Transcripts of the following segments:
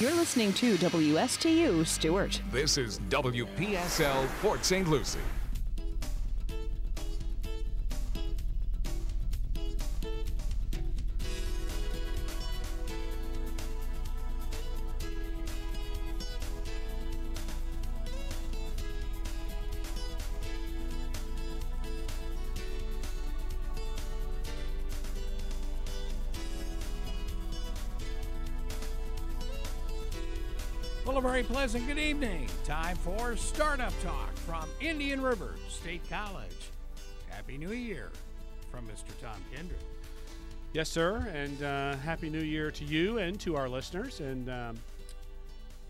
You're listening to WSTU Stewart. This is WPSL Port St. Lucie. Well, a very pleasant good evening. Time for Startup Talk from Indian River State College. Happy New Year from Mr. Tom Kindred. Yes, sir, and Happy New Year to you and to our listeners. And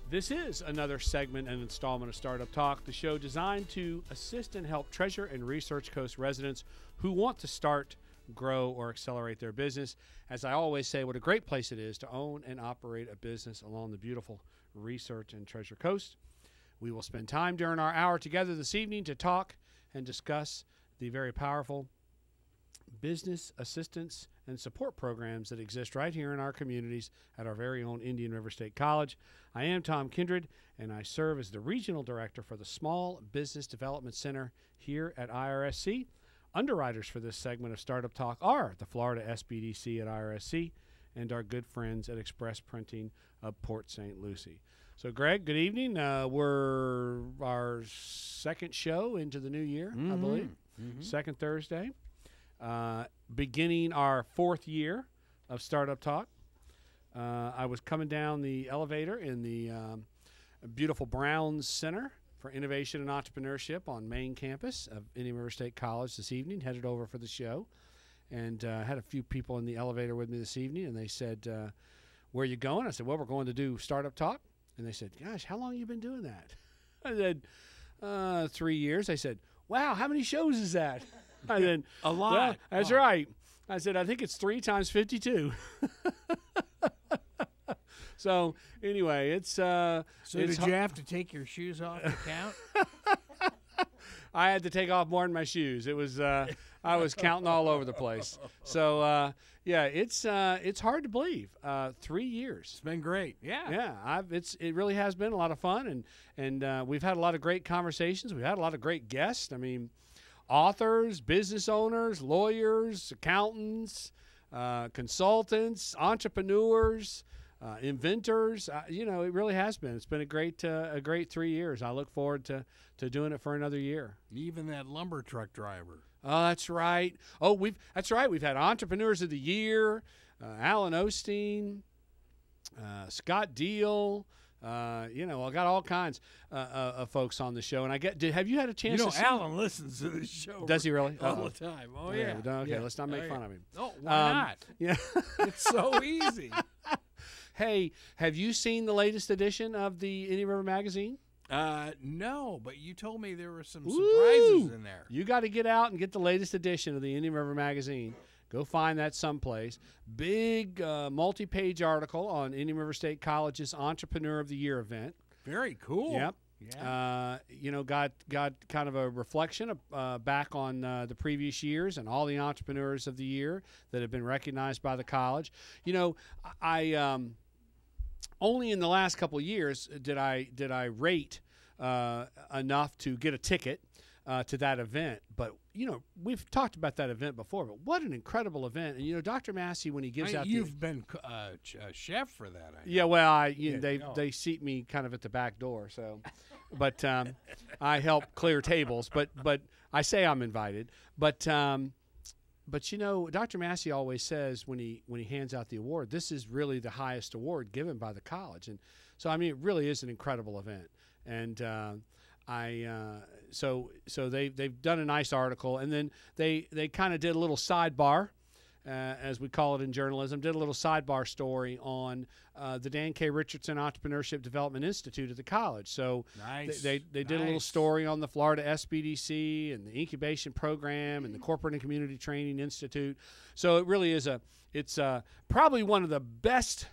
this is another segment and installment of Startup Talk, the show designed to assist and help Treasure and Research Coast residents who want to start, grow, or accelerate their business. As I always say, what a great place it is to own and operate a business along the beautiful Research and Treasure Coast. We will spend time during our hour together this evening to talk and discuss the very powerful business assistance and support programs that exist right here in our communities at our very own Indian River State College. I am Tom Kindred, and I serve as the Regional Director for the Small Business Development Center here at IRSC. Underwriters for this segment of Startup Talk are the Florida SBDC at IRSC and our good friends at Express Printing of Port St. Lucie. So, Greg, good evening. We're our second show into the new year, I believe. Second Thursday. Beginning our fourth year of Startup Talk. I was coming down the elevator in the beautiful Browns Center for Innovation and Entrepreneurship on main campus of Indian River State College this evening, headed over for the show. And had a few people in the elevator with me this evening, and they said, where are you going? I said, well, we're going to do Startup Talk. And they said, gosh, how long have you been doing that? I said, 3 years. They said, wow, how many shows is that? I said, A lot. well, that's right. I said, I think it's 3 times 52. So anyway, it's So did you have to take your shoes off to count? I had to take off more than my shoes. It was I was counting all over the place. So yeah, it's hard to believe. 3 years. It's been great. Yeah. Yeah, it really has been a lot of fun, and we've had a lot of great conversations. We've had a lot of great guests. I mean, authors, business owners, lawyers, accountants, consultants, entrepreneurs. Inventors, it really has been. It's been a great 3 years. I look forward to doing it for another year. Even that lumber truck driver. Oh, that's right. That's right. We've had Entrepreneurs of the Year, Alan Osteen, Scott Deal. I got all kinds of folks on the show, and have you had a chance? to see Alan listens to the show. Does he really? All the time. Oh yeah. Okay, yeah. let's not make fun of him. Oh, why not? Yeah. It's so easy. Hey, have you seen the latest edition of the Indian River Magazine? No, but you told me there were some surprises in there. You got to get out and get the latest edition of the Indian River Magazine. Go find that someplace. Big multi-page article on Indian River State College's Entrepreneur of the Year event. Very cool. Yep. Yeah. Got kind of a reflection back on the previous years and all the entrepreneurs of the year that have been recognized by the college. I only in the last couple of years did I rate enough to get a ticket to that event. But we've talked about that event before. But what an incredible event! And Dr. Massey, when he gives out, you've been a chef for that. I know. Yeah, well, they seat me kind of at the back door. So, but I help clear tables. But I say I'm invited. But Dr. Massey always says when he hands out the award, this is really the highest award given by the college. And so, I mean, it really is an incredible event. And so they've done a nice article, and then they kind of did a little sidebar, as we call it in journalism, did a little sidebar story on the Dan K. Richardson Entrepreneurship Development Institute at the college. So nice. they did a little story on the Florida SBDC and the incubation program and the Corporate and Community Training Institute. So it really is it's probably one of the best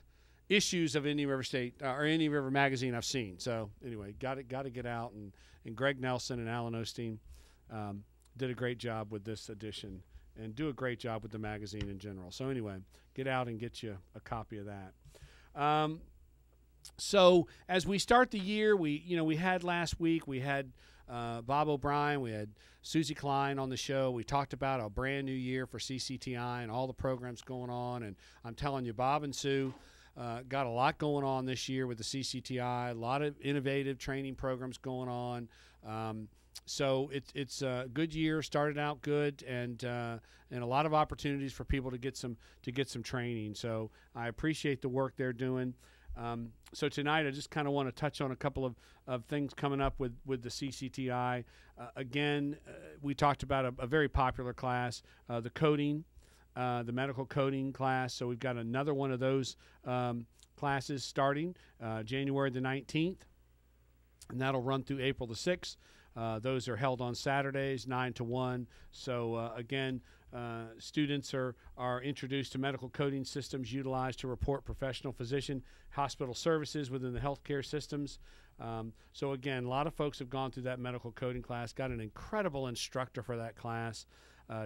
issues of Indian River State or Indian River Magazine I've seen. So anyway, got to get out, and Greg Nelson and Alan Osteen did a great job with this edition and do a great job with the magazine in general. So anyway, get out and get you a copy of that. So as we start the year, we had last week, we had Bob O'Brien, we had Susie Klein on the show. We talked about a brand new year for CCTI and all the programs going on. And I'm telling you, Bob and Sue got a lot going on this year with the CCTI, a lot of innovative training programs going on. So it's a good year, started out good, and a lot of opportunities for people to get some training. So I appreciate the work they're doing. So tonight I just kind of want to touch on a couple of things coming up with the CCTI. Again, we talked about a very popular class, the coding, the medical coding class. So we've got another one of those classes starting January the 19th, and that'll run through April the 6th. Those are held on Saturdays, 9 to 1. So again, students are introduced to medical coding systems utilized to report professional physician hospital services within the healthcare systems. So again, a lot of folks have gone through that medical coding class, got an incredible instructor for that class,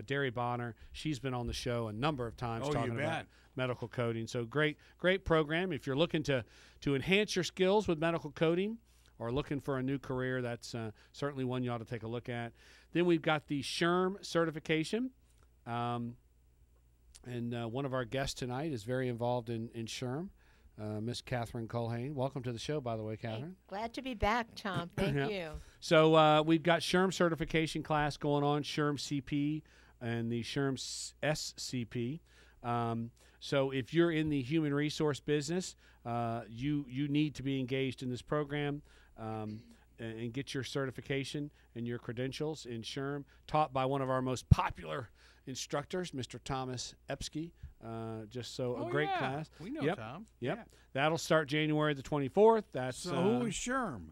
Derry Bonner. She's been on the show a number of times talking about medical coding. So great program. If you're looking to enhance your skills with medical coding or looking for a new career, that's certainly one you ought to take a look at. Then we've got the SHRM certification. And one of our guests tonight is very involved in SHRM, Miss Catherine Culhane. Welcome to the show, by the way, Catherine. Hey, glad to be back, Tom. Thank you. So we've got SHRM certification class going on, SHRM CP and the SHRM SCP. So if you're in the human resource business, you need to be engaged in this program and get your certification and your credentials in SHRM, taught by one of our most popular instructors, Mr. Thomas Epsky. A great class. We know Tom. Yep. Yeah. That'll start January the 24th. So who is SHRM?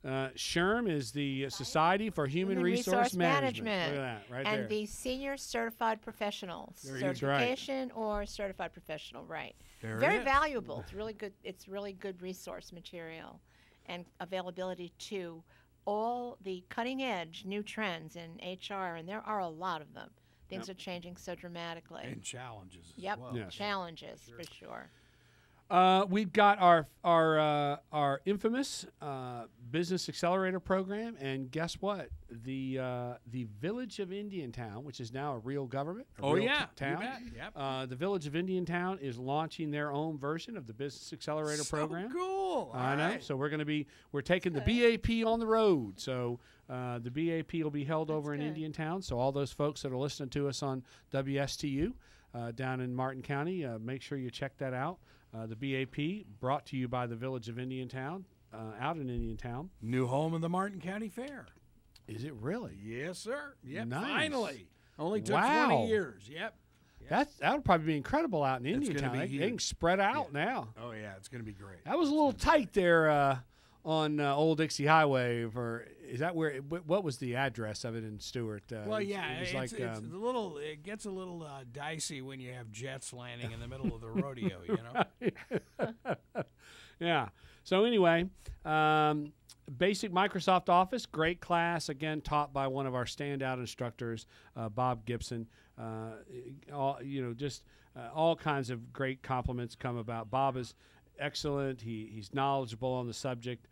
SHRM is the Society for Human Resource Management. Look at that, right there. And the Senior Certified Professional. Certification or Certified Professional, right. Very valuable. It's really good. It's really good resource material and availability to all the cutting-edge new trends in HR, and there are a lot of them. Things are changing so dramatically. And challenges as Yep, well. yes. Challenges for sure. We've got our infamous Business Accelerator program, and guess what? The Village of Indiantown, which is now a real government, town. You bet. Yep. The Village of Indiantown is launching their own version of the Business Accelerator program. Cool. I know. Right. So we're taking the BAP on the road. So the BAP will be held over in Indiantown. So all those folks that are listening to us on WSTU down in Martin County, make sure you check that out. The BAP, brought to you by the Village of Indiantown, out in Indiantown. New home of the Martin County Fair. Is it really? Yes, sir. Yep. Nice. Finally. Only took Wow. 20 years. Yep. That would probably be incredible out in It's gonna Indiantown. be They can spread out now. Oh, yeah. It's going to be great. That was a little tight there on Old Dixie Highway. Is that where? What was the address of it in Stewart? Well, yeah, it was it's like a little. It gets a little dicey when you have jets landing in the middle of the rodeo. You know. Yeah. So anyway, basic Microsoft Office, great class again, taught by one of our standout instructors, Bob Gibson. All kinds of great compliments come about. Bob is excellent. He's knowledgeable on the subject.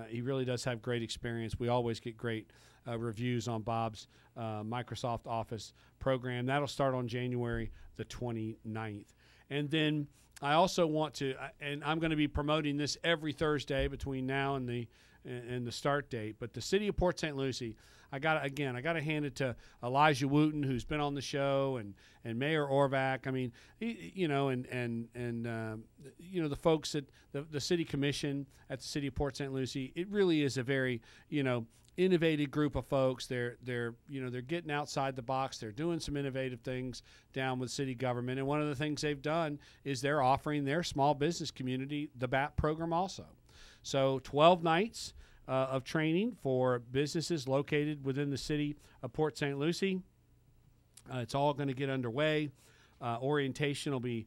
He really does have great experience. We always get great reviews on Bob's Microsoft Office program. That'll start on January the 29th. And then I also want to, and I'm going to be promoting this every Thursday between now and the start date, but the City of Port St. Lucie, I got to hand it to Elijah Wooten, who's been on the show, and Mayor Orvac. I mean, the folks at the City Commission at the City of Port St. Lucie. It really is a very, innovative group of folks. They're getting outside the box. They're doing some innovative things down with city government. And one of the things they've done is they're offering their small business community the BAP program also. So 12 nights of training for businesses located within the city of Port St. Lucie. It's all going to get underway. Orientation will be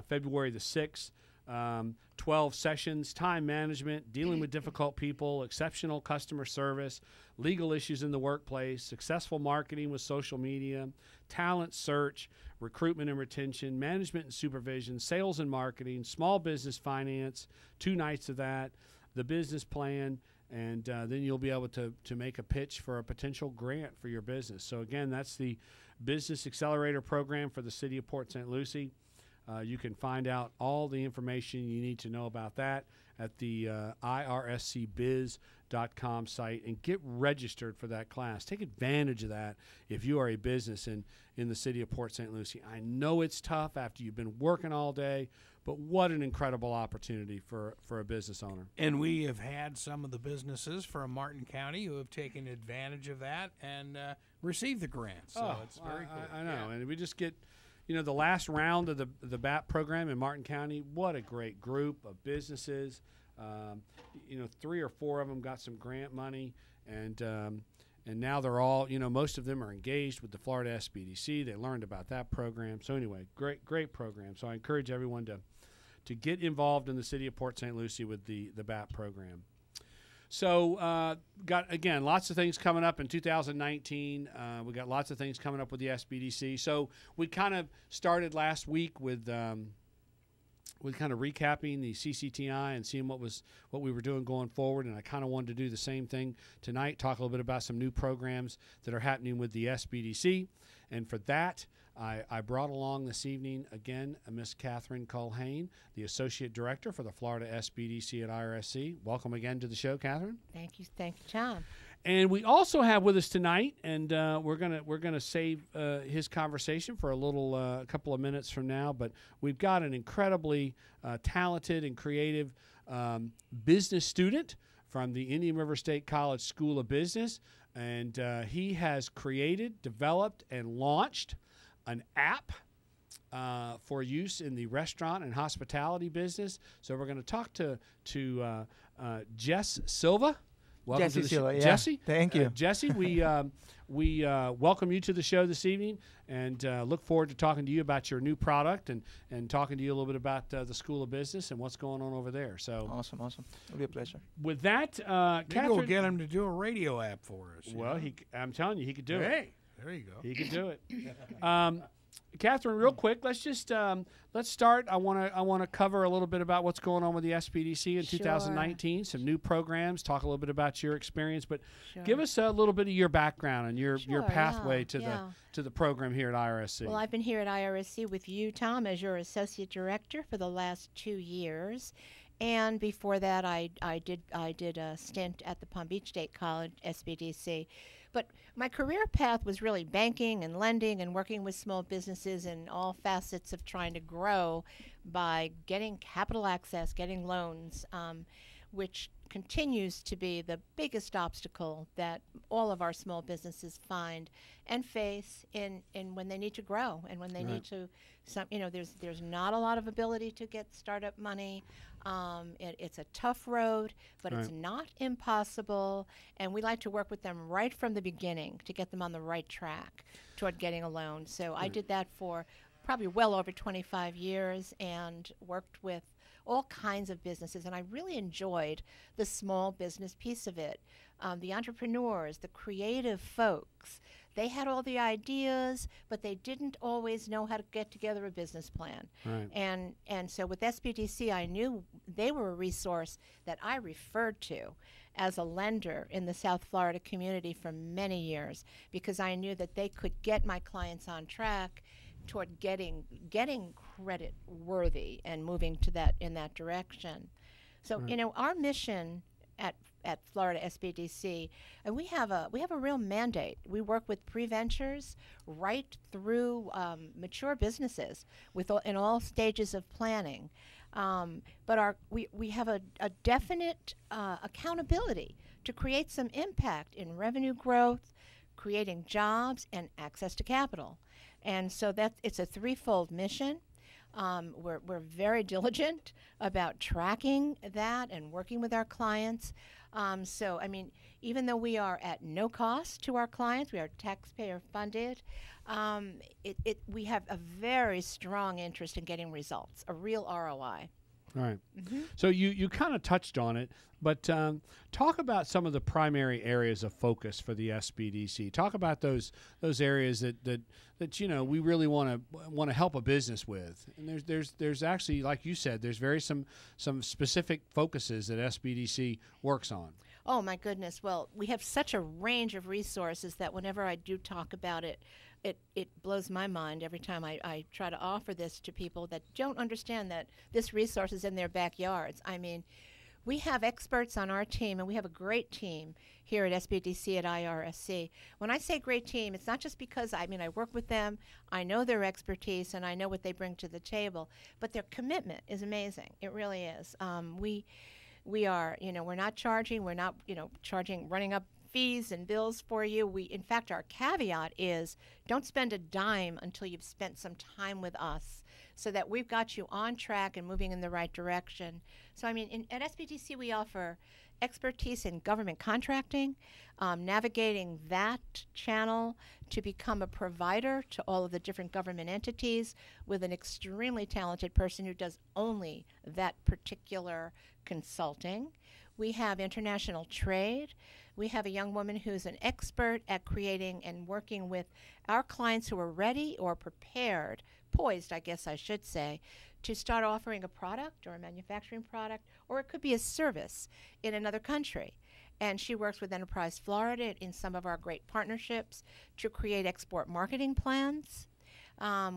February the 6th. 12 sessions, time management, dealing with difficult people, exceptional customer service, legal issues in the workplace, successful marketing with social media, talent search, recruitment and retention, management and supervision, sales and marketing, small business finance, 2 nights of that, the business plan, and then you'll be able to make a pitch for a potential grant for your business. So again, that's the Business Accelerator Program for the City of Port St. Lucie. You can find out all the information you need to know about that at the IRSCBiz.com site and get registered for that class. Take advantage of that if you are a business in the City of Port St. Lucie. I know it's tough after you've been working all day, but what an incredible opportunity for a business owner. And we have had some of the businesses from Martin County who have taken advantage of that and received the grant. So it's very cool. I know. Yeah. And we just get, the last round of the BAP program in Martin County, what a great group of businesses. 3 or 4 of them got some grant money, and now they're all, most of them are engaged with the Florida SBDC. They learned about that program. So anyway, great program. So I encourage everyone to get involved in the City of Port St. Lucie with the BAP program. So got, again, lots of things coming up in 2019. We got lots of things coming up with the SBDC. So we kind of started last week with kind of recapping the CCTI and seeing what we were doing going forward. And I kind of wanted to do the same thing tonight, talk a little bit about some new programs that are happening with the SBDC. And for that, I brought along this evening, again, Miss Catherine Culhane, the Associate Director for the Florida SBDC at IRSC. Welcome again to the show, Catherine. Thank you, Tom. And we also have with us tonight, and we're gonna save his conversation for a couple of minutes from now. But we've got an incredibly talented and creative business student from the Indian River State College School of Business, and he has created, developed, and launched an app for use in the restaurant and hospitality business. So we're going to talk to Jess Silva. Welcome Jesse to the Silva, yeah. Jesse. Thank you. Jesse, we welcome you to the show this evening and look forward to talking to you about your new product and talking to you a little bit about the School of Business and what's going on over there. So Awesome. It'll be a pleasure. with that, Maybe Catherine, we'll get him to do a radio app for us. well, I'm telling you, he could do it. Hey, there you go. He could do it. Catherine, real quick, let's start. I want to cover a little bit about what's going on with the SBDC in Sure. 2019. Some new programs. Talk a little bit about your experience, but Sure. give us a little bit of your background and your Sure, pathway yeah. to the program here at IRSC. Well, I've been here at IRSC with you, Tom, as your Associate Director for the last 2 years. And before that, I did a stint at the Palm Beach State College, SBDC. But my career path was really banking and lending and working with small businesses in all facets of trying to grow by getting capital access, getting loans, which continues to be the biggest obstacle that all of our small businesses find and face in when they need to grow and when they need to. There's not a lot of ability to get startup money. It's a tough road, but it's not impossible. And we like to work with them right from the beginning to get them on the right track toward getting a loan. So I did that for probably well over 25 years and worked with all kinds of businesses. And I really enjoyed the small business piece of it. The entrepreneurs, the creative folks, they had all the ideas, but they didn't always know how to get together a business plan. Right. And so with SBDC, I knew they were a resource that I referred to as a lender in the South Florida community for many years because I knew that they could get my clients on track toward getting credit worthy and moving to that in that direction. So our mission at Florida SBDC, and we have a real mandate. We work with pre-ventures right through mature businesses in all stages of planning. But we have a definite accountability to create some impact in revenue growth, creating jobs, and access to capital. And so it's a threefold mission. We're very diligent about tracking that and working with our clients. Even though we are at no cost to our clients, we are taxpayer funded, we have a very strong interest in getting results, a real ROI. All right. So you kind of touched on it, but talk about some of the primary areas of focus for the SBDC. Talk about those areas that we really want to help a business with. And there's actually, like you said, there's some specific focuses that SBDC works on. Oh my goodness! Well, we have such a range of resources that whenever I do talk about it, it blows my mind every time I try to offer this to people that don't understand that this resource is in their backyards. I mean, we have experts on our team, and we have a great team here at SBDC at IRSC. When I say great team, it's not just because, I work with them, I know their expertise, and I know what they bring to the table, but their commitment is amazing. It really is. We are, we're not charging, running up fees and bills for you. In fact, our caveat is don't spend a dime until you've spent some time with us, so that we've got you on track and moving in the right direction. So, at SBDC, we offer expertise in government contracting, navigating that channel to become a provider to all of the different government entities with an extremely talented person who does only that particular consulting. We have international trade. We have a young woman who's an expert at creating and working with our clients who are ready or prepared, poised, I guess I should say, to start offering a product or a manufacturing product, or it could be a service in another country. And she works with Enterprise Florida in some of our great partnerships to create export marketing plans.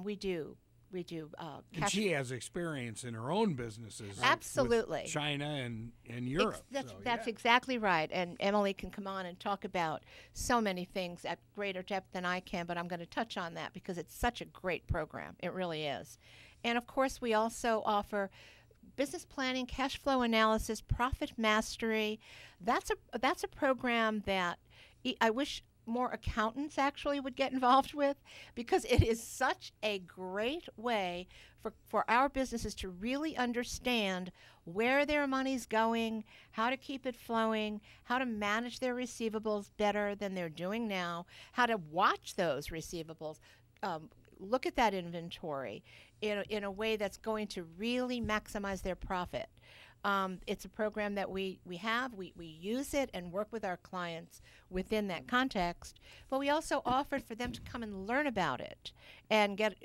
We do. And she has experience in her own businesses. Absolutely. With China and Europe. That's exactly right. And Emily can come on and talk about so many things at greater depth than I can, but I'm going to touch on that because it's such a great program. It really is. And, of course, we also offer business planning, cash flow analysis, profit mastery. That's a program that I wish more accountants actually would get involved with, because it is such a great way for our businesses to really understand where their money's going, how to keep it flowing, how to manage their receivables better than they're doing now, how to watch those receivables, look at that inventory in a way that's going to really maximize their profit. It's a program that we use it and work with our clients within that context, but we also offer for them to come and learn about it and get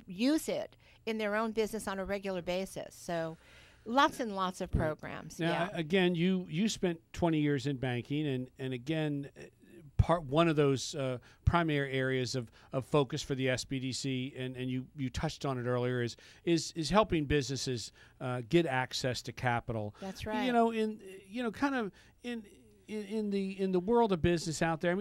use it in their own business on a regular basis. So lots and lots of programs. Now, again, you spent 20 years in banking, and again, one of those primary areas of focus for the SBDC, and you touched on it earlier, is helping businesses get access to capital. That's right. In the world of business out there,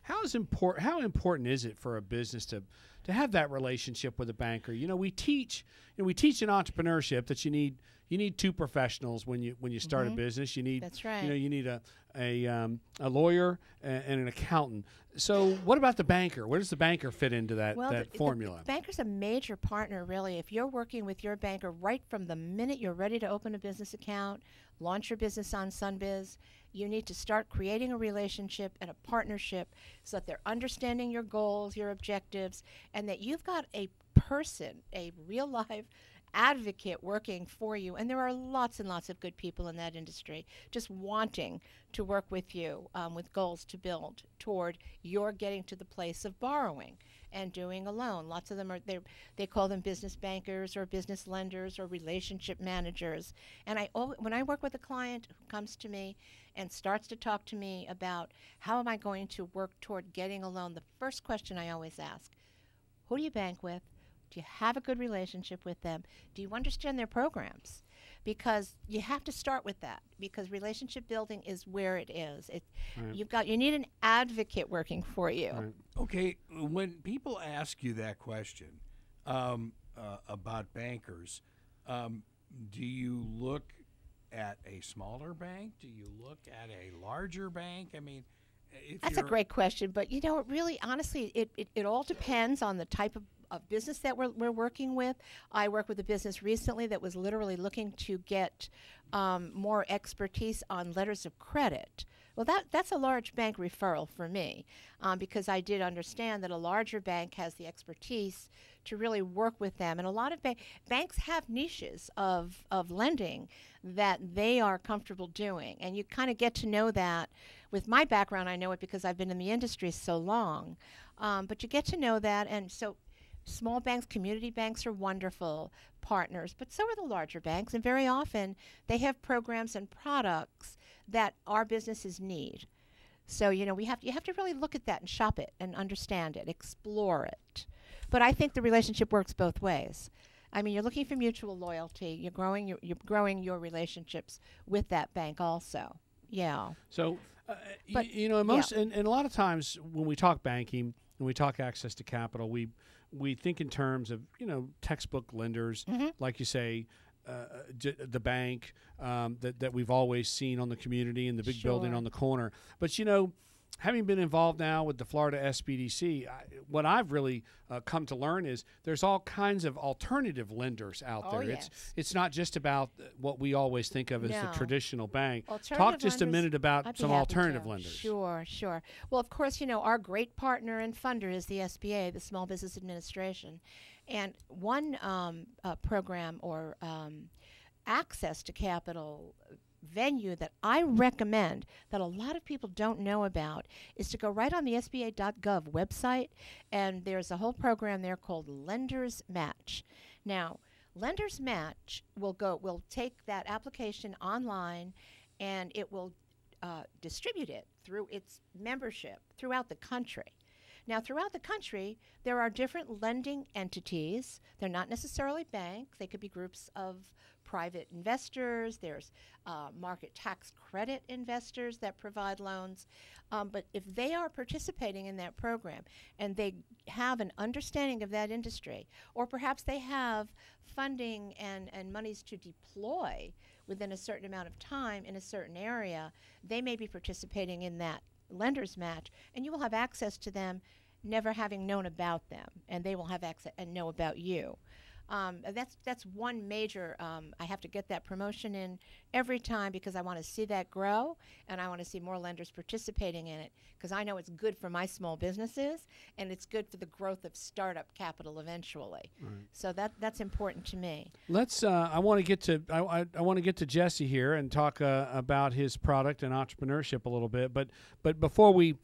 how important is it for a business to have that relationship with a banker? We teach in entrepreneurship that you need two professionals when you start a business. You need That's right. You need a lawyer and an accountant. So what about the banker? Where does the banker fit into that formula? The banker's a major partner, really. If you're working with your banker right from the minute you're ready to open a business account, launch your business on SunBiz, you need to start creating a relationship and a partnership so that they're understanding your goals, your objectives, and that you've got a person, a real life advocate working for you. And there are lots and lots of good people in that industry just wanting to work with you with goals to build toward your getting to the place of borrowing and doing a loan. Lots of them they call them business bankers or business lenders or relationship managers. And when I work with a client who comes to me and starts to talk to me about how am I going to work toward getting a loan, the first question I always ask, who do you bank with? Do you have a good relationship with them? Do you understand their programs? Because you have to start with that, because relationship building is where it is. Right. You need an advocate working for you. Right. Okay, when people ask you that question about bankers, do you look at a smaller bank? Do you look at a larger bank? That's a great question, but really, honestly, it all depends on the type of business that we're working with. I worked with a business recently that was literally looking to get more expertise on letters of credit, Well, that's a large bank referral for me, because I did understand that a larger bank has the expertise to really work with them. And a lot of banks have niches of lending that they are comfortable doing. And you kind of get to know that. With my background, I know it because I've been in the industry so long. But you get to know that. And so small banks, community banks are wonderful partners, but so are the larger banks. And very often they have programs and products that our businesses need. So, you have to really look at that and shop it and understand it, explore it. But I think the relationship works both ways. I mean, you're looking for mutual loyalty. You're growing your relationships with that bank also. Yeah. So, but, and a lot of times when we talk banking, when we talk access to capital, we think in terms of, textbook lenders, like you say, the bank that we've always seen on the community and the big building on the corner. But, having been involved now with the Florida SBDC, what I've really come to learn is there's all kinds of alternative lenders out there. Yes. It's not just about what we always think of as the traditional bank. Talk just a minute about some alternative lenders. Sure. Well, of course, our great partner and funder is the SBA, the Small Business Administration. And one program or access to capital venue that I recommend that a lot of people don't know about is to go right on the SBA.gov website, and there's a whole program there called Lenders Match. Now, Lenders Match will take that application online, and it will distribute it through its membership throughout the country. Now, throughout the country, there are different lending entities. They're not necessarily banks. They could be groups of private investors. There's market tax credit investors that provide loans. But if they are participating in that program and they have an understanding of that industry, or perhaps they have funding and monies to deploy within a certain amount of time in a certain area, they may be participating in that Lenders Match, and you will have access to them never having known about them, and they will have access and know about you. That's one major, I have to get that promotion in every time because I want to see that grow, and I want to see more lenders participating in it because I know it's good for my small businesses, and it's good for the growth of startup capital eventually. Right. So that's important to me. Let's. I want to get to. I want to get to Jesse here and talk about his product and entrepreneurship a little bit. But before we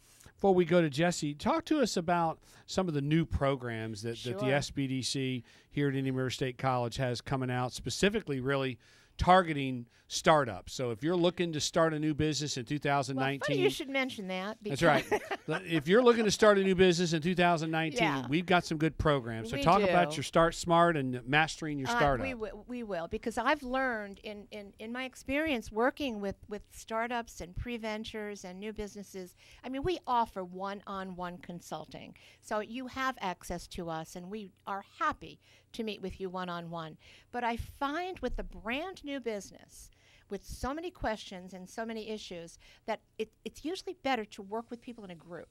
go to Jesse, talk to us about some of the new programs that the SBDC here at Indian River State College has coming out, specifically really targeting startups. So if you're looking to start a new business in 2019. Well, funny you should mention that. That's right. If you're looking to start a new business in 2019, we've got some good programs. So talk about your Start Smart and mastering your startup. We will, because I've learned in my experience working with startups and pre-ventures and new businesses, I mean, we offer one-on-one consulting. So you have access to us, and we are happy to meet with you one-on-one. But I find with a brand new business, with so many questions and so many issues, that it's usually better to work with people in a group.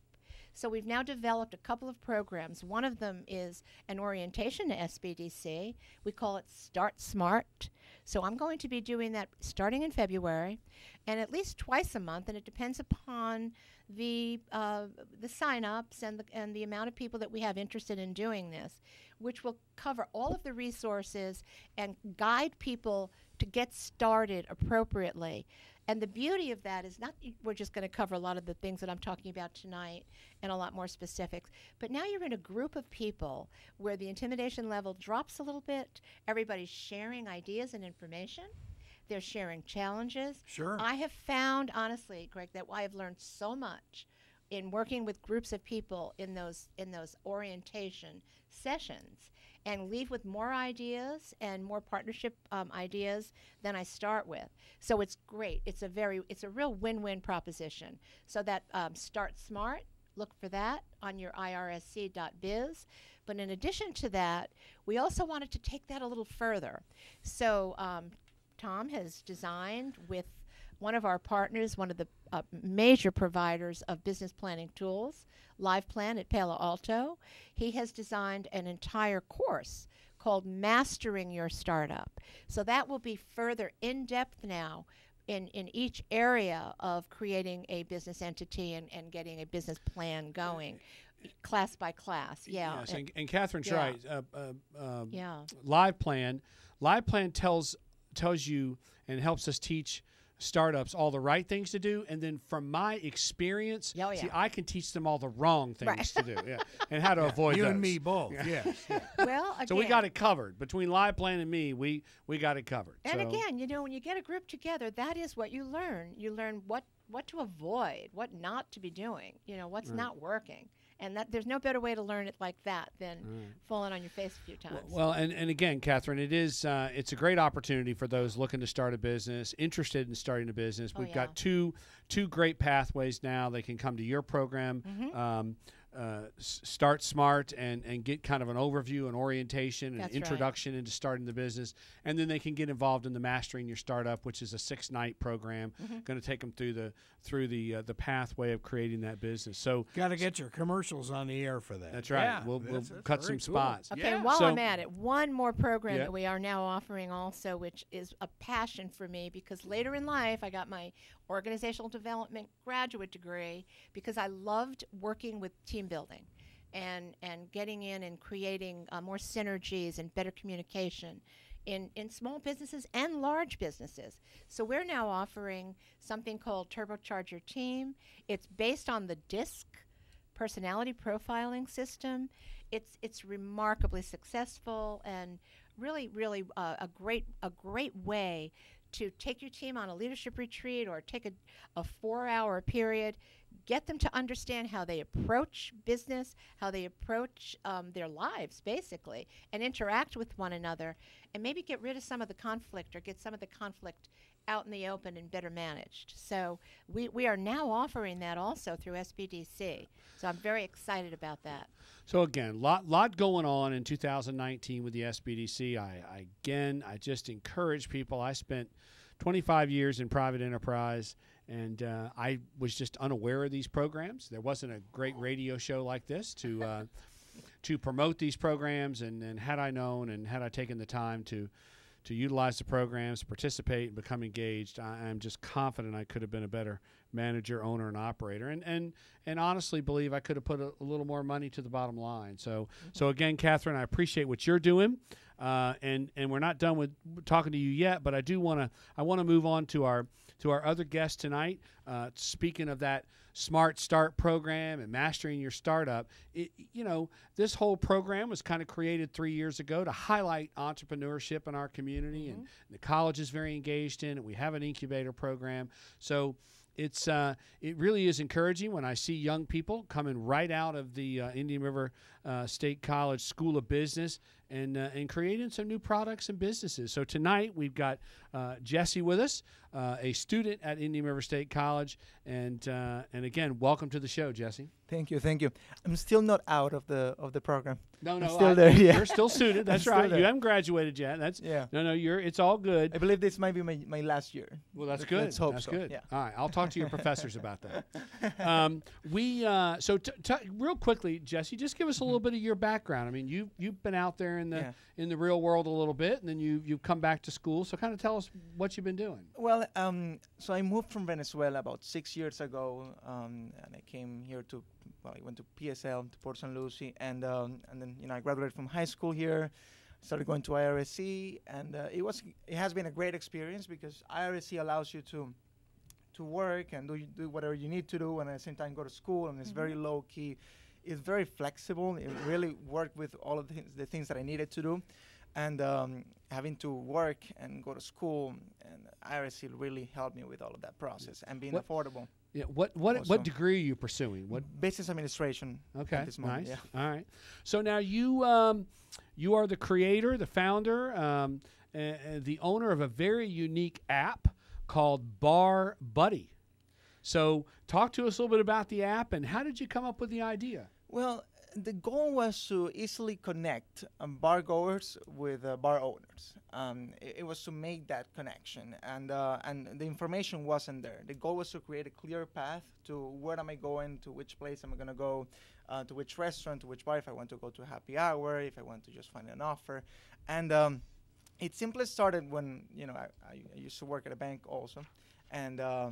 So we've now developed a couple of programs. One of them is an orientation to SBDC. We call it Start Smart. So I'm going to be doing that starting in February, and at least twice a month, and it depends upon the sign-ups and the amount of people that we have interested in doing this, which will cover all of the resources and guide people to get started appropriately. And the beauty of that is not we're just going to cover a lot of the things that I'm talking about tonight and a lot more specifics, but now you're in a group of people where the intimidation level drops a little bit. Everybody's sharing ideas and information. They're sharing challenges. Sure. I have found, honestly, Greg, that I have learned so much in working with groups of people in those orientation sessions, and leave with more ideas and more partnership ideas than I start with. So it's great. It's a real win-win proposition. So that Start Smart, look for that on your IRSC.biz. But in addition to that, we also wanted to take that a little further. So Tom has designed with one of our partners, one of the major providers of business planning tools, LivePlan at Palo Alto. He has designed an entire course called Mastering Your Startup. So that will be further in-depth now, in each area of creating a business entity and getting a business plan going, class by class. Yeah. Yes, and Catherine's yeah. right. Yeah. Live Plan tells you and helps us teach startups all the right things to do, and then from my experience, Oh, yeah. see, I can teach them all the wrong things Right. to do, and how to avoid You those. and me both. Yes. Yeah. Well, again, So we got it covered between Live Plan and me. We got it covered. and So- again, when you get a group together, that is what you learn. You learn what to avoid, what not to be doing. What's not working. And there's no better way to learn it like that than falling on your face a few times. Well, and again, Catherine, it's a great opportunity for those looking to start a business, interested in starting a business. We've got two great pathways now. They can come to your program, Start Smart, and get kind of an overview and orientation and That's introduction into starting the business. And then they can get involved in the Mastering Your Startup, which is a 6-night program, going to take them through the pathway of creating that business. So Got to get your commercials on the air for that. that's right. Yeah, We'll that's cut very some cool. spots. Okay, Yeah. and while So- I'm at it, one more program Yeah. that we are now offering also, which is a passion for me, because later in life I got my organizational development graduate degree because I loved working with team building and getting in and creating more synergies and better communication in small businesses and large businesses. So we're now offering something called Turbocharge Your Team. It's based on the DISC personality profiling system. It's remarkably successful and really a great way to take your team on a leadership retreat or take a 4-hour period, get them to understand how they approach business, how they approach their lives, basically, and interact with one another, and maybe get rid of some of the conflict or get some of the conflict out in the open and better managed. So we are now offering that also through SBDC. So I'm very excited about that. So again, lot going on in 2019 with the SBDC. I just encourage people. I spent 25 years in private enterprise, and I was just unaware of these programs. There wasn't a great radio show like this to promote these programs, and had I known and had I taken the time to utilize the programs, participate, and become engaged, I'm just confident I could have been a better manager, owner, and operator, and honestly believe I could have put a little more money to the bottom line. So again, Catherine, I appreciate what you're doing, and we're not done with talking to you yet, but I want to move on to our other guest tonight. Speaking of that Smart Start program and Mastering Your Startup, this whole program was kind of created 3 years ago to highlight entrepreneurship in our community, and the college is very engaged in it. We have an incubator program, so it really is encouraging when I see young people coming right out of the Indian River State College School of Business and creating some new products and businesses. So tonight we've got Jesse with us, a student at Indian River State College, and again, welcome to the show, Jesse. Thank you. I'm still not out of the program. No, I'm still there. Yeah. You're still suited. That's I'm right. still there. You haven't graduated yet. No. It's all good. I believe this might be my last year. Well, that's But good. let's hope That's so. good. Yeah. All right, I'll talk to your professors about that. Real quickly, Jesse, just give us a little bit of your background. I mean, you've been out there in the real world a little bit, and then you've come back to school. So kind of tell us what you've been doing. Well, so I moved from Venezuela about 6 years ago, and I came here I went to PSL, to Port St. Lucie, and then I graduated from high school here. Started going to IRSC, and it has been a great experience because IRSC allows you to work and do whatever you need to do, and at the same time go to school, and it's very low key. It's very flexible. It really worked with all of the things that I needed to do, and having to work and go to school, and IRSC really helped me with all of that process and being affordable. Yeah. What degree are you pursuing? What business administration? Okay. At this moment, Nice. yeah. All right. So now you are the creator, the founder, the owner of a very unique app called Bar Buddy. So talk to us a little bit about the app, and how did you come up with the idea? Well, the goal was to easily connect bar goers with bar owners. It was to make that connection, and the information wasn't there. The goal was to create a clear path to where am I going, to which place am I going to go, to which restaurant, to which bar, if I want to go to happy hour, if I want to just find an offer. And it simply started when, I used to work at a bank also. And, I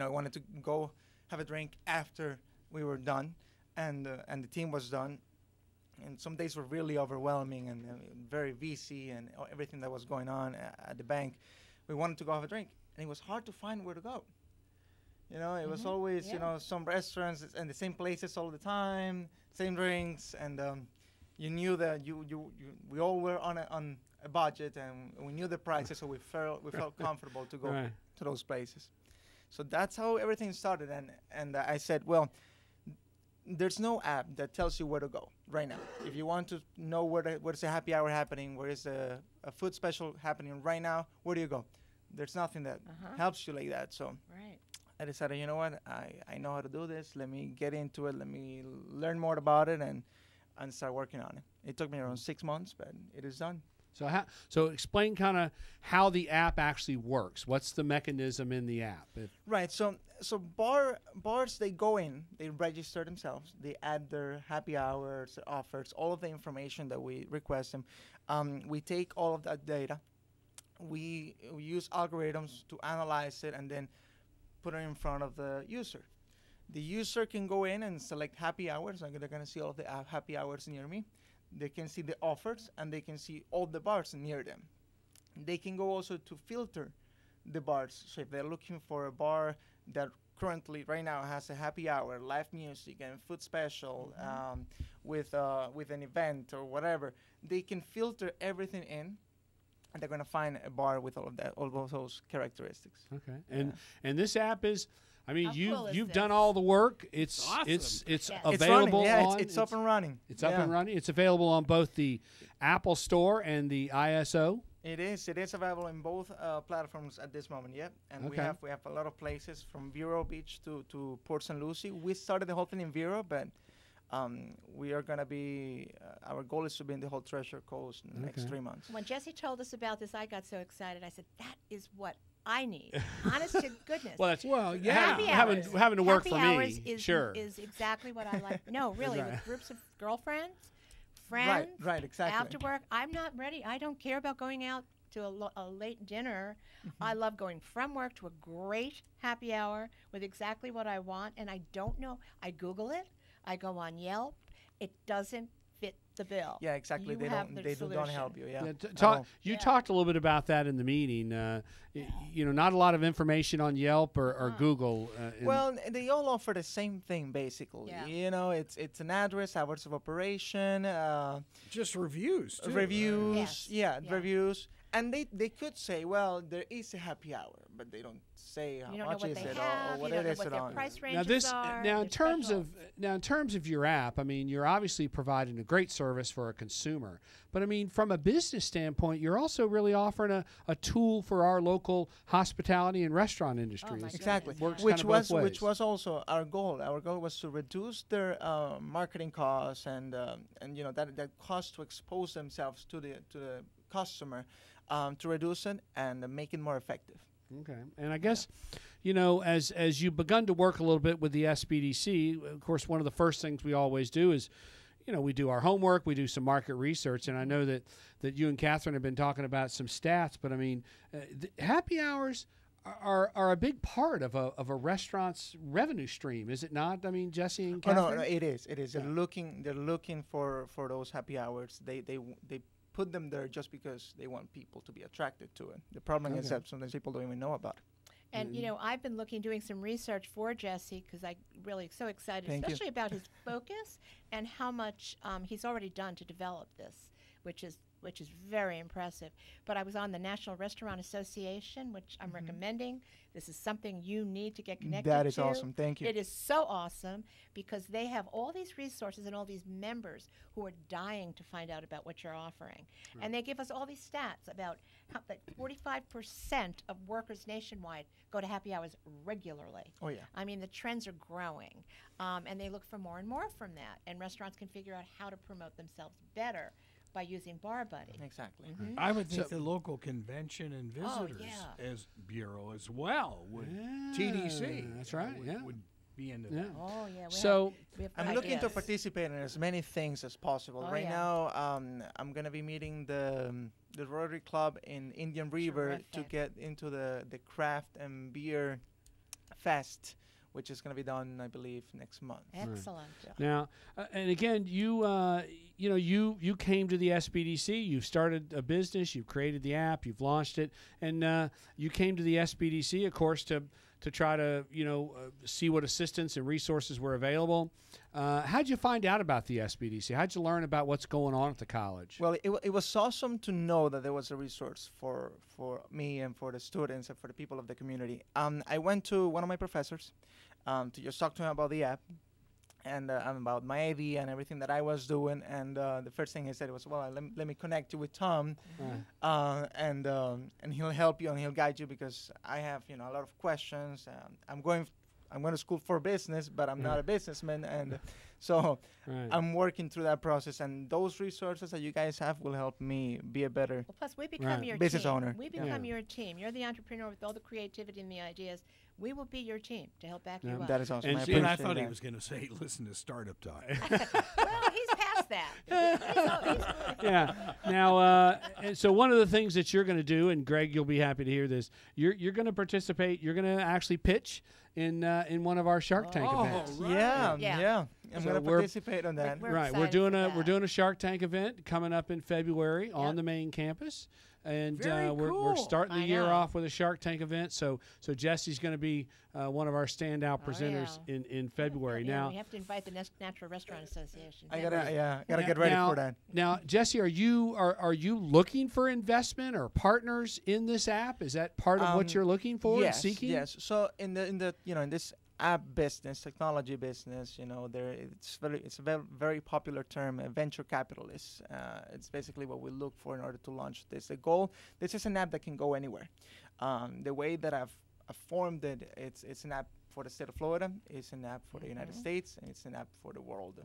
wanted to go have a drink after we were done and the team was done. And some days were really overwhelming and very busy and everything that was going on at the bank. We wanted to go have a drink, and it was hard to find where to go. It was always, some restaurants and the same places all the time, same drinks, and you knew that we all were on a budget, and we knew the prices, so we felt comfortable to go to those places. So that's how everything started, and I said, well, there's no app that tells you where to go right now. If you want to know where's a happy hour happening, where is a food special happening right now, where do you go? There's nothing that helps you like that. So I decided, you know what, I know how to do this. Let me get into it. Let me learn more about it and start working on it. It took me around 6 months, but it is done. So explain kind of how the app actually works. What's the mechanism in the app? Right. So bars, they go in, they register themselves, they add their happy hours, offers, all of the information that we request them. We take all of that data. We use algorithms to analyze it and then put it in front of the user. The user can go in and select happy hours. They're going to see all of the happy hours near me. They can see the offers, and they can see all the bars near them. They can go also to filter the bars. So if they're looking for a bar that currently right now has a happy hour, live music, and food special with an event or whatever, they can filter everything in, and they're going to find a bar with all of those characteristics. Okay. Yeah. And this app is, I mean, cool you've is done this? all the work. It's awesome. it's Yes. available It's running. on. It's up and running. It's up and running. It's available on both the Apple Store and the ISO. It is available in both platforms at this moment. Yep. And we have a lot of places from Vero Beach to Port St. Lucie. We started the whole thing in Vero, but we are going to be our goal is to be in the whole Treasure Coast in the next 3 months. When Jesse told us about this, I got so excited. I said, that is what I need. Honest to goodness. Having to work happy for hours me. is exactly what I like. No, really, with groups of girlfriends, friends, Right, exactly. after work. I'm not ready. I don't care about going out to a late dinner. I love going from work to a great happy hour with exactly what I want, and I don't know. I Google it. I go on Yelp. It doesn't fit the bill. Yeah, exactly. You They have don't the help you. Yeah. You talked a little bit about that in the meeting. Not a lot of information on Yelp or Google. Well, they all offer the same thing basically. Yeah. It's an address, hours of operation, Just reviews, too. reviews. Yes. Reviews. And they could say, well, there is a happy hour, but they don't say how You don't know much what is they it have. or what You don't it know is what it their on. price ranges are. Now They're in terms of your app, I mean, you're obviously providing a great service for a consumer. But I mean, from a business standpoint, you're also really offering a tool for our local hospitality and restaurant industry. my Exactly, goodness, Works kinda both ways. which was also our goal. Our goal was to reduce their marketing costs and that cost to expose themselves to the customer, to reduce it and make it more effective. Okay, and I guess, as you've begun to work a little bit with the SBDC, of course, one of the first things we always do is, we do our homework, we do some market research, and I know that you and Catherine have been talking about some stats, but I mean, happy hours are a big part of a restaurant's revenue stream, is it not? I mean, Jesse and Catherine? No, it is. Yeah. They're looking for those happy hours. They put them there just because they want people to be attracted to it. The problem is that sometimes people don't even know about it. And, I've been doing some research for Jesse because I'm really so excited, Thank you. especially about his focus and how much he's already done to develop this, which is very impressive. But I was on the National Restaurant Association, which I'm recommending. This is something you need to get connected to. That is awesome. Thank you. It is so awesome because they have all these resources and all these members who are dying to find out about what you're offering. Right. And they give us all these stats about how that 45% of workers nationwide go to happy hours regularly. Oh, yeah. I mean, the trends are growing, and they look for more and more from that. And restaurants can figure out how to promote themselves better by using Bar Buddy. Exactly. I would think the local convention and visitors yeah. as bureau as well would TDC. That's right. Would be into that. Oh, yeah. I'm looking to participate in as many things as possible. Right now, I'm going to be meeting the Rotary Club in Indian River to get into the craft and beer fest, which is going to be done, I believe, next month. Excellent. Right. Now, and again, you came to the SBDC. You've started a business. You've created the app. You've launched it, and you came to the SBDC, of course, to try to see what assistance and resources were available. How'd you find out about the SBDC? How'd you learn about what's going on at the college? Well, it was awesome to know that there was a resource for me and for the students and for the people of the community. I went to one of my professors to just talk to him about the app and about my idea and everything that I was doing. And the first thing he said was, well, let me connect you with Tom, and he'll help you and he'll guide you, because I have a lot of questions. I'm going to school for business, but I'm not a businessman, and so I'm working through that process. And those resources that you guys have will help me be a better plus we become your business team. owner. We become your team. You're the entrepreneur with all the creativity and the ideas. We will be your team to help back you up. That is awesome. And I thought he was going to say, listen to Startup Talk. Well, he's past that. Yeah. Now, and so one of the things that you're going to do, and Greg, you'll be happy to hear this. You're going to participate. You're going to actually pitch in one of our Shark Tank events. Right. Yeah. I'm going to participate on that. We're doing a Shark Tank event coming up in February on the main campus. And we're starting the year off with a Shark Tank event. So Jesse's going to be one of our standout presenters in February. Now we have to invite the Natural Restaurant Association. I gotta get ready for that. Now, Jesse, are you looking for investment or partners in this app? Is that part of what you're looking for and seeking? Yes. So in this app business, technology business, it's a very popular term, venture capitalists. It's basically what we look for in order to launch this. The goal, this is an app that can go anywhere. The way that I've formed it, it's an app for the state of Florida, it's an app for the United States, and it's an app for the world.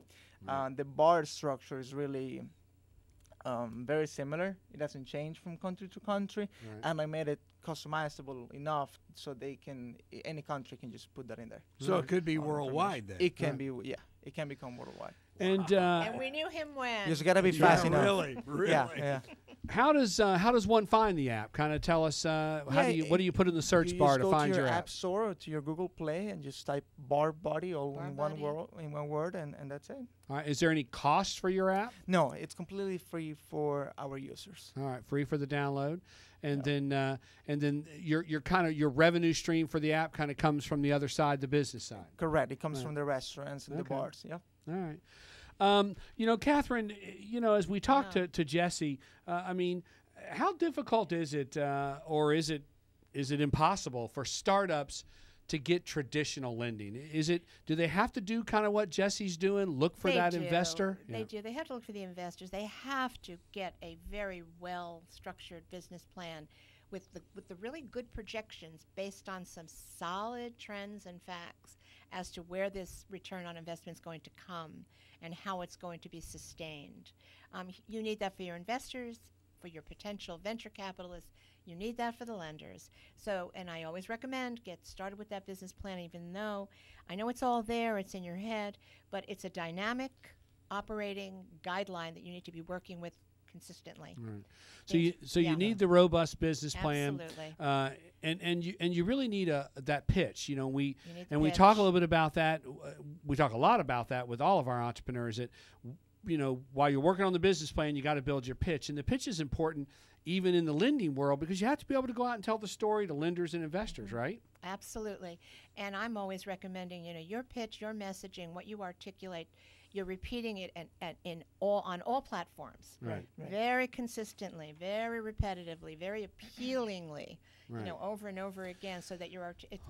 The bar structure is really very similar. It doesn't change from country to country, and I made it customizable enough so any country can just put that in there. So it could be worldwide then. It can be, it can become worldwide. And we knew him when. You just gotta be fast enough. Really. Yeah. How does one find the app? Kind of tell us what do you put in the search bar to find your app? You go to your App Store or to your Google Play and just type Bar Buddy in one word, and that's it. All right. Is there any cost for your app? No, it's completely free for our users. All right, free for the download, and then your revenue stream for the app kind of comes from the other side, the business side. Correct. It comes from the restaurants and the bars. Yeah. All right. Catherine, as we talk to Jesse, how difficult is it, or is it impossible for startups to get traditional lending? Do they have to do kind of what Jesse's doing, look for that investor? They do. They have to look for the investors. They have to get a very well-structured business plan with the really good projections based on some solid trends and facts as to where this return on investment is going to come and how it's going to be sustained. You need that for your investors, for your potential venture capitalists. You need that for the lenders. So, and I always recommend get started with that business plan, even though I know it's all there, it's in your head, but it's a dynamic operating guideline that you need to be working with consistently. Right. So you need the robust business plan. Absolutely. And you really need that pitch. We talk a little bit about that. We talk a lot about that with all of our entrepreneurs. That while you're working on the business plan, you got to build your pitch, and the pitch is important even in the lending world, because you have to be able to go out and tell the story to lenders and investors, right? Absolutely. And I'm always recommending, your pitch, your messaging, what you articulate, you're repeating it on all platforms. Right. Very consistently, very repetitively, very appealingly, over and over again, so that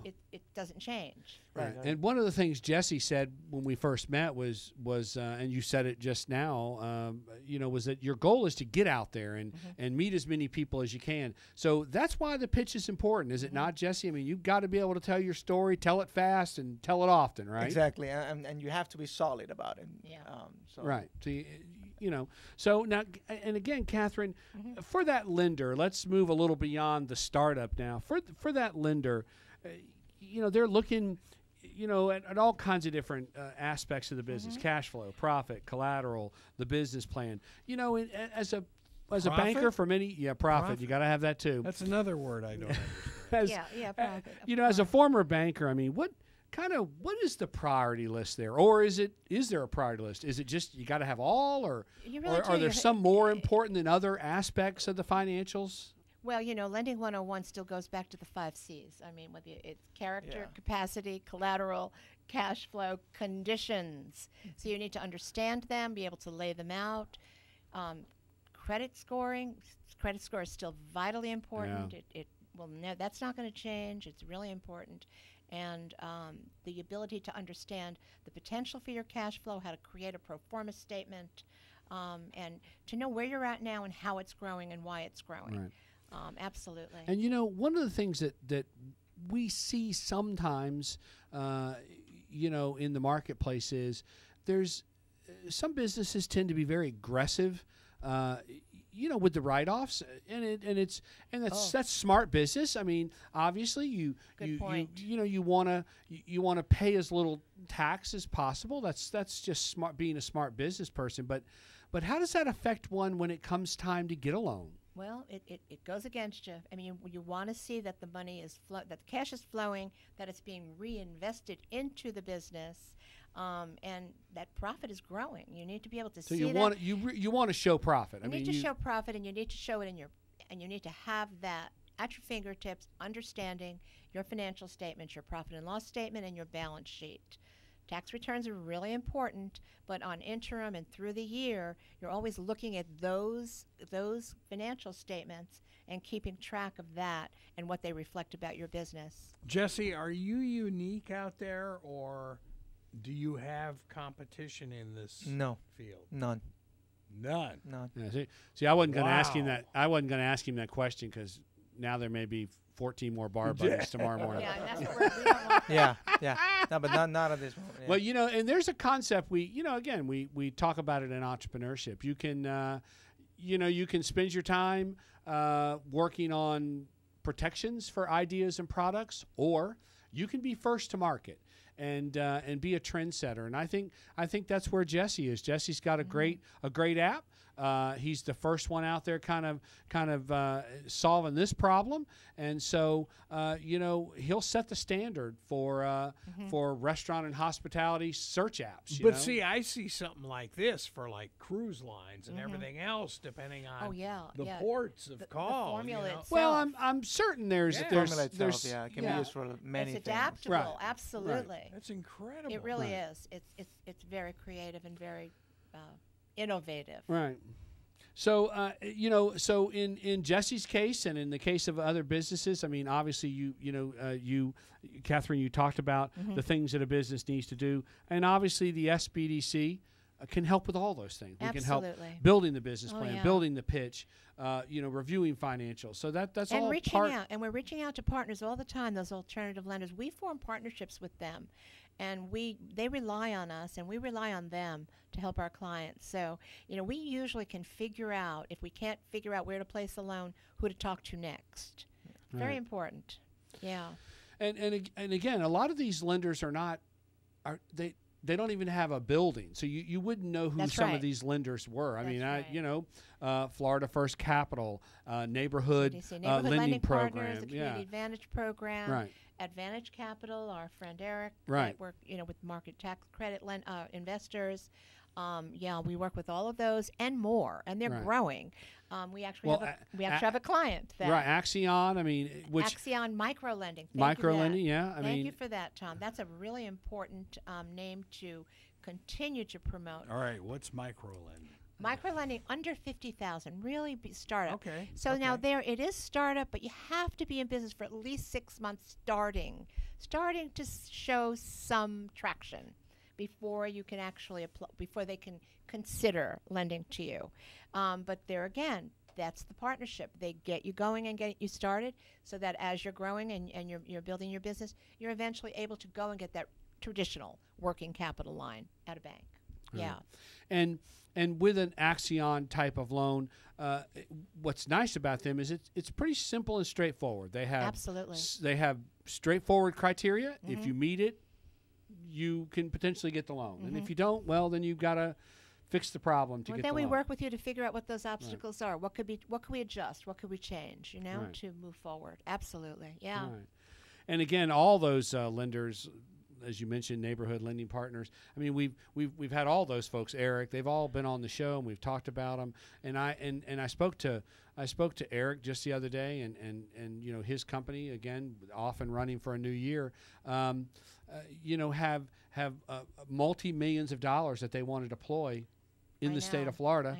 it doesn't change. Right. And one of the things Jesse said when we first met was and you said it just now, was that your goal is to get out there and meet as many people as you can. So that's why the pitch is important, is it not, Jesse? You've got to be able to tell your story, tell it fast, and tell it often, right? Exactly, and you have to be solid about it. Yeah. Right. So, so now, and again, Catherine, for that lender, let's move a little beyond the startup now. For that lender, they're looking. at all kinds of different aspects of the business: cash flow, profit, collateral, the business plan. As a banker, for many, profit. You got to have that too. That's another word I don't understand. Profit. As a former banker, I mean, what is the priority list there, or is there a priority list? Is it just you got to have all, or are there some more important than other aspects of the financials? Well, Lending 101 still goes back to the 5 C's. I mean, whether it's character, capacity, collateral, cash flow, conditions. So you need to understand them, be able to lay them out. Credit scoring. Credit score is still vitally important. Yeah. That's not going to change. It's really important. And the ability to understand the potential for your cash flow, how to create a pro forma statement, and to know where you're at now and how it's growing and why it's growing. Right. Absolutely. And one of the things that we see sometimes, in the marketplace is there's some businesses tend to be very aggressive, with the write-offs, and that's smart business. I mean, obviously you want to pay as little tax as possible. That's just smart, being a smart business person. But how does that affect one when it comes time to get a loan? Well, it goes against you. I mean, you want to see that the money is that the cash is flowing, that it's being reinvested into the business, and that profit is growing. You need to be able to see that. You want to show profit. You need to show profit, and you need to show it and you need to have that at your fingertips, understanding your financial statements, your profit and loss statement, and your balance sheet. Tax returns are really important, but on interim and through the year, you're always looking at those financial statements and keeping track of that and what they reflect about your business. Jesse, are you unique out there, or do you have competition in this field? None. Yeah, see, I wasn't going to ask him that. I wasn't going to ask him that question because now there may be 14 more bar buddies tomorrow morning. Yeah, and that's what we don't want. Yeah. No, but not at this moment. Yeah. Well, and there's a concept we talk about it in entrepreneurship. You can, you can spend your time working on protections for ideas and products, or you can be first to market and be a trendsetter. And I think that's where Jesse is. Jesse's got a great app. He's the first one out there kind of solving this problem. And so, he'll set the standard for restaurant and hospitality search apps. But see, I see something like this for like cruise lines and everything else, depending on the ports of call. The formula itself. Well, I'm certain there's it can be used for many things. It's adaptable, right. Absolutely. Right. That's incredible. It really is. It's very creative and very innovative. Right. So, so in Jesse's case and in the case of other businesses, I mean, obviously you, Catherine, you talked about the things that a business needs to do, and obviously the SBDC can help with all those things. We can help building the business plan, building the pitch, reviewing financials. So that's and all reaching part. out, and we're reaching out to partners all the time. Those alternative lenders, we form partnerships with them, and they rely on us, and we rely on them to help our clients. So we usually can figure out, if we can't figure out where to place a loan, who to talk to next. Right. Very important. Yeah. And again, a lot of these lenders they don't even have a building, so you wouldn't know who some of these lenders were. I mean, Florida First Capital, neighborhood lending program, partners, the Community Advantage program, right. Advantage Capital, our friend Eric, right. that work with market tax credit investors. We work with all of those and more, and they're growing. We actually have a client that Axion. I mean, Axion micro lending. Thank you for that, Tom. That's a really important name to continue to promote. All right, what's micro lending? Micro lending under 50,000, really startup. Okay. So now it is startup, but you have to be in business for at least 6 months starting to show some traction before you can actually before they can consider lending to you. But there again, that's the partnership. They get you going and get you started, so that as you're growing and you're building your business, you're eventually able to go and get that traditional working capital line at a bank. Right. Yeah. And with an Axion type of loan, what's nice about them is it's pretty simple and straightforward. They have absolutely. They have straightforward criteria. If you meet it, you can potentially get the loan. And if you don't, well, then you've got to fix the problem to get the then loan. we work with you to figure out what those obstacles are. What could we adjust? What could we change? To move forward. Absolutely, yeah. Right. And again, all those lenders, as you mentioned, neighborhood lending partners. I mean, we've had all those folks, Eric. They've all been on the show, and we've talked about them. And I spoke to Eric just the other day, and his company, again, off and running for a new year. Have multi-millions of dollars that they want to deploy in the state of Florida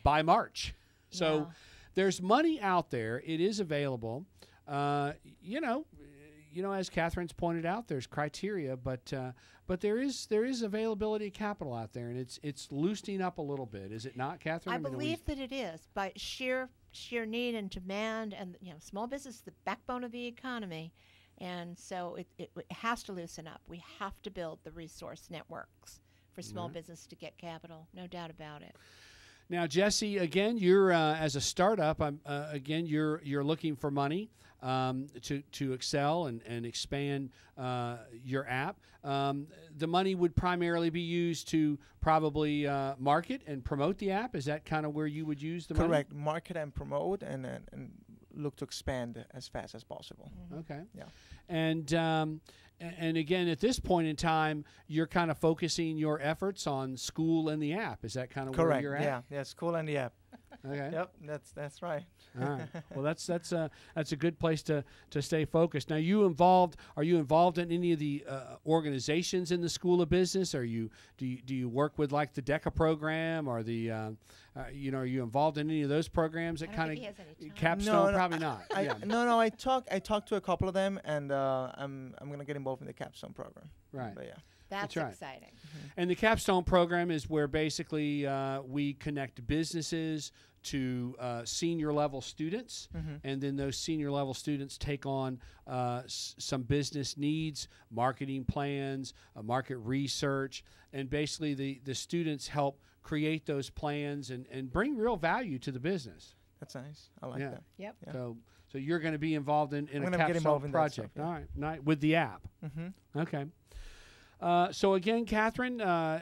by March. So there's money out there. It is available. As Catherine's pointed out, there's criteria, but there is availability of capital out there, and it's loosening up a little bit, is it not, Catherine? I believe that it is by sheer need and demand, and small business is the backbone of the economy, and so it has to loosen up. We have to build the resource networks for small business to get capital, no doubt about it. Now, Jesse, again, you're as a startup. You're looking for money to excel and expand your app. The money would primarily be used to probably market and promote the app. Is that kind of where you would use the money? Correct. Market and promote, and look to expand as fast as possible. Okay. Yeah. And again, at this point in time, you're kind of focusing your efforts on school and the app. Is that kind of where you're at? Yeah, school and the app. Okay. Yep, that's right. All right. Well, that's a good place to stay focused. Now, are you involved in any of the organizations in the School of Business? Do you work with like the DECA program or the are you involved in any of those programs that kind of Capstone? No, probably not. No. I talked to a couple of them, and I'm gonna get involved in the Capstone program. Right. But yeah. That's right. exciting. And the Capstone program is where basically we connect businesses to senior level students, and then those senior level students take on some business needs, marketing plans, market research, and basically the students help create those plans and bring real value to the business. That's nice. I like that. Yep. Yeah. So you're going to be involved in a Capstone project. Stuff, All right, with the app. Okay. So again, Catherine, kind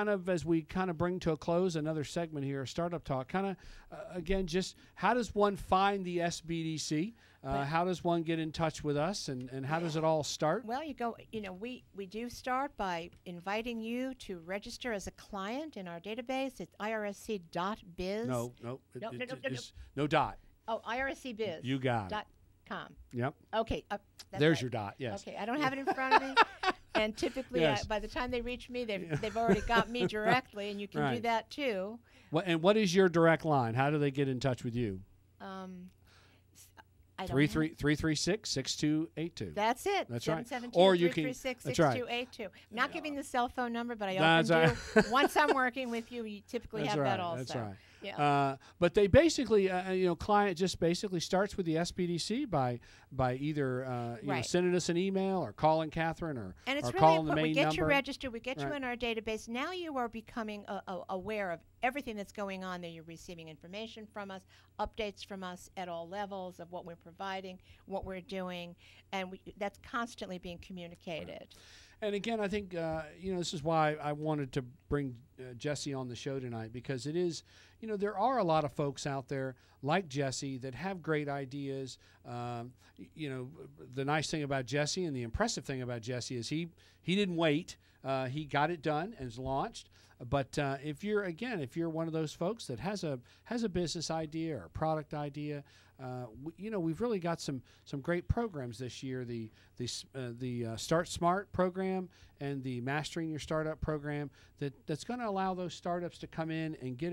of as we kind of bring to a close another segment here, Startup Talk, kind of, again, just how does one find the SBDC? How does one get in touch with us, and how does it all start? Well, we do start by inviting you to register as a client in our database. It's IRSC.biz. No dot. Oh, IRSCBiz. You got it. .com. Yep. Okay. There's right. your dot, yes. Okay, I don't have it in front of me. And typically, by the time they reach me, they've already got me directly, and you can do that too. What is your direct line? How do they get in touch with you? 336-6282. That's it. That's right. 772 or you can 336-6282. I'm not giving the cell phone number, but I often do. Once I'm working with you, you typically have that also. That's right. Yeah. But they basically, client just basically starts with the SBDC by either sending us an email or calling Catherine or calling the main number. We get you registered. We get you in our database. Now you are becoming aware of everything that's going on there. You're receiving information from us, updates from us at all levels of what we're providing, what we're doing, and that's constantly being communicated. Right. And again, I think, this is why I wanted to bring Jesse on the show tonight, because it is, there are a lot of folks out there like Jesse that have great ideas. The nice thing about Jesse and the impressive thing about Jesse is he didn't wait. He got it done and is launched. But if you're one of those folks that has a business idea or a product idea, we've really got some great programs this year. The Start Smart program and the Mastering Your Startup program that's going to allow those startups to come in and get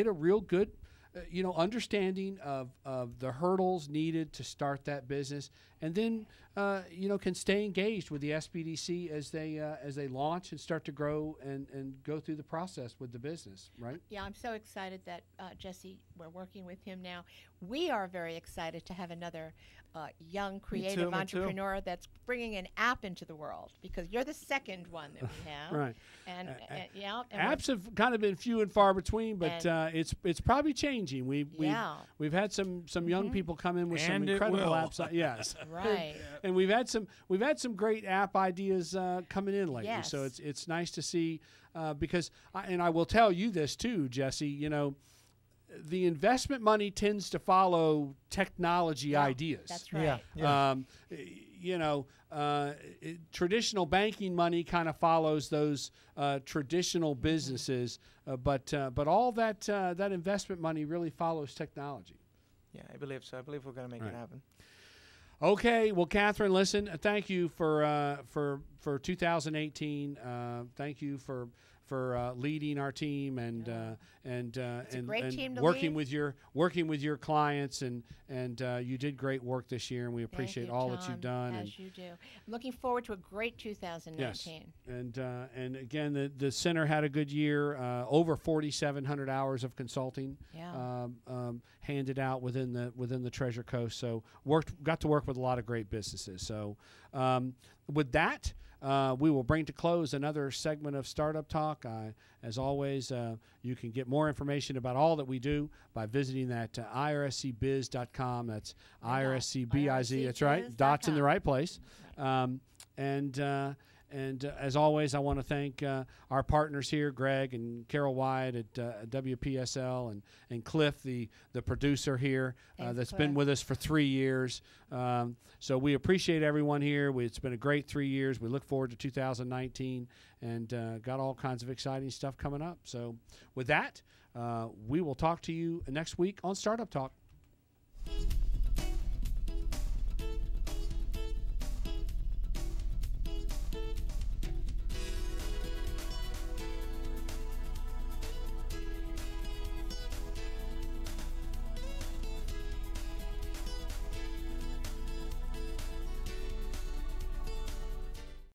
a real good understanding of the hurdles needed to start that business, and then can stay engaged with the SBDC as they launch and start to grow and go through the process with the business, right? Yeah, I'm so excited that Jesse, we're working with him now. we are very excited to have another young creative entrepreneur that's bringing an app into the world, because you're the second one that we have. Right. And apps have kind of been few and far between, but it's probably changing. We've had some young people come in with some incredible apps. Yes. Right. And we've had some great app ideas coming in lately. Yes. So it's nice to see, because I will tell you this too, Jesse. You know, the investment money tends to follow technology ideas. That's right. You know, traditional banking money kind of follows those traditional businesses, but all that investment money really follows technology. Yeah, I believe so. I believe we're going to make it happen. Okay, well, Catherine, listen, thank you for 2018. Thank you for leading our team and working with your clients, and you did great work this year, and we appreciate all that you've done. As you do. I'm looking forward to a great 2019. Yes. And again, the center had a good year. Over 4,700 hours of consulting handed out within the Treasure Coast. So got to work with a lot of great businesses. So with that, we will bring to close another segment of Startup Talk. As always, you can get more information about all that we do by visiting that IRSCBiz.com. That's IRSCBIZ. That's right. Dots in the right place. And as always, I want to thank our partners here, Greg and Carol Wyatt at WPSL, and Cliff, the producer here, that's been with us for 3 years. So we appreciate everyone here. It's been a great 3 years. We look forward to 2019, and got all kinds of exciting stuff coming up. So with that, we will talk to you next week on Startup Talk.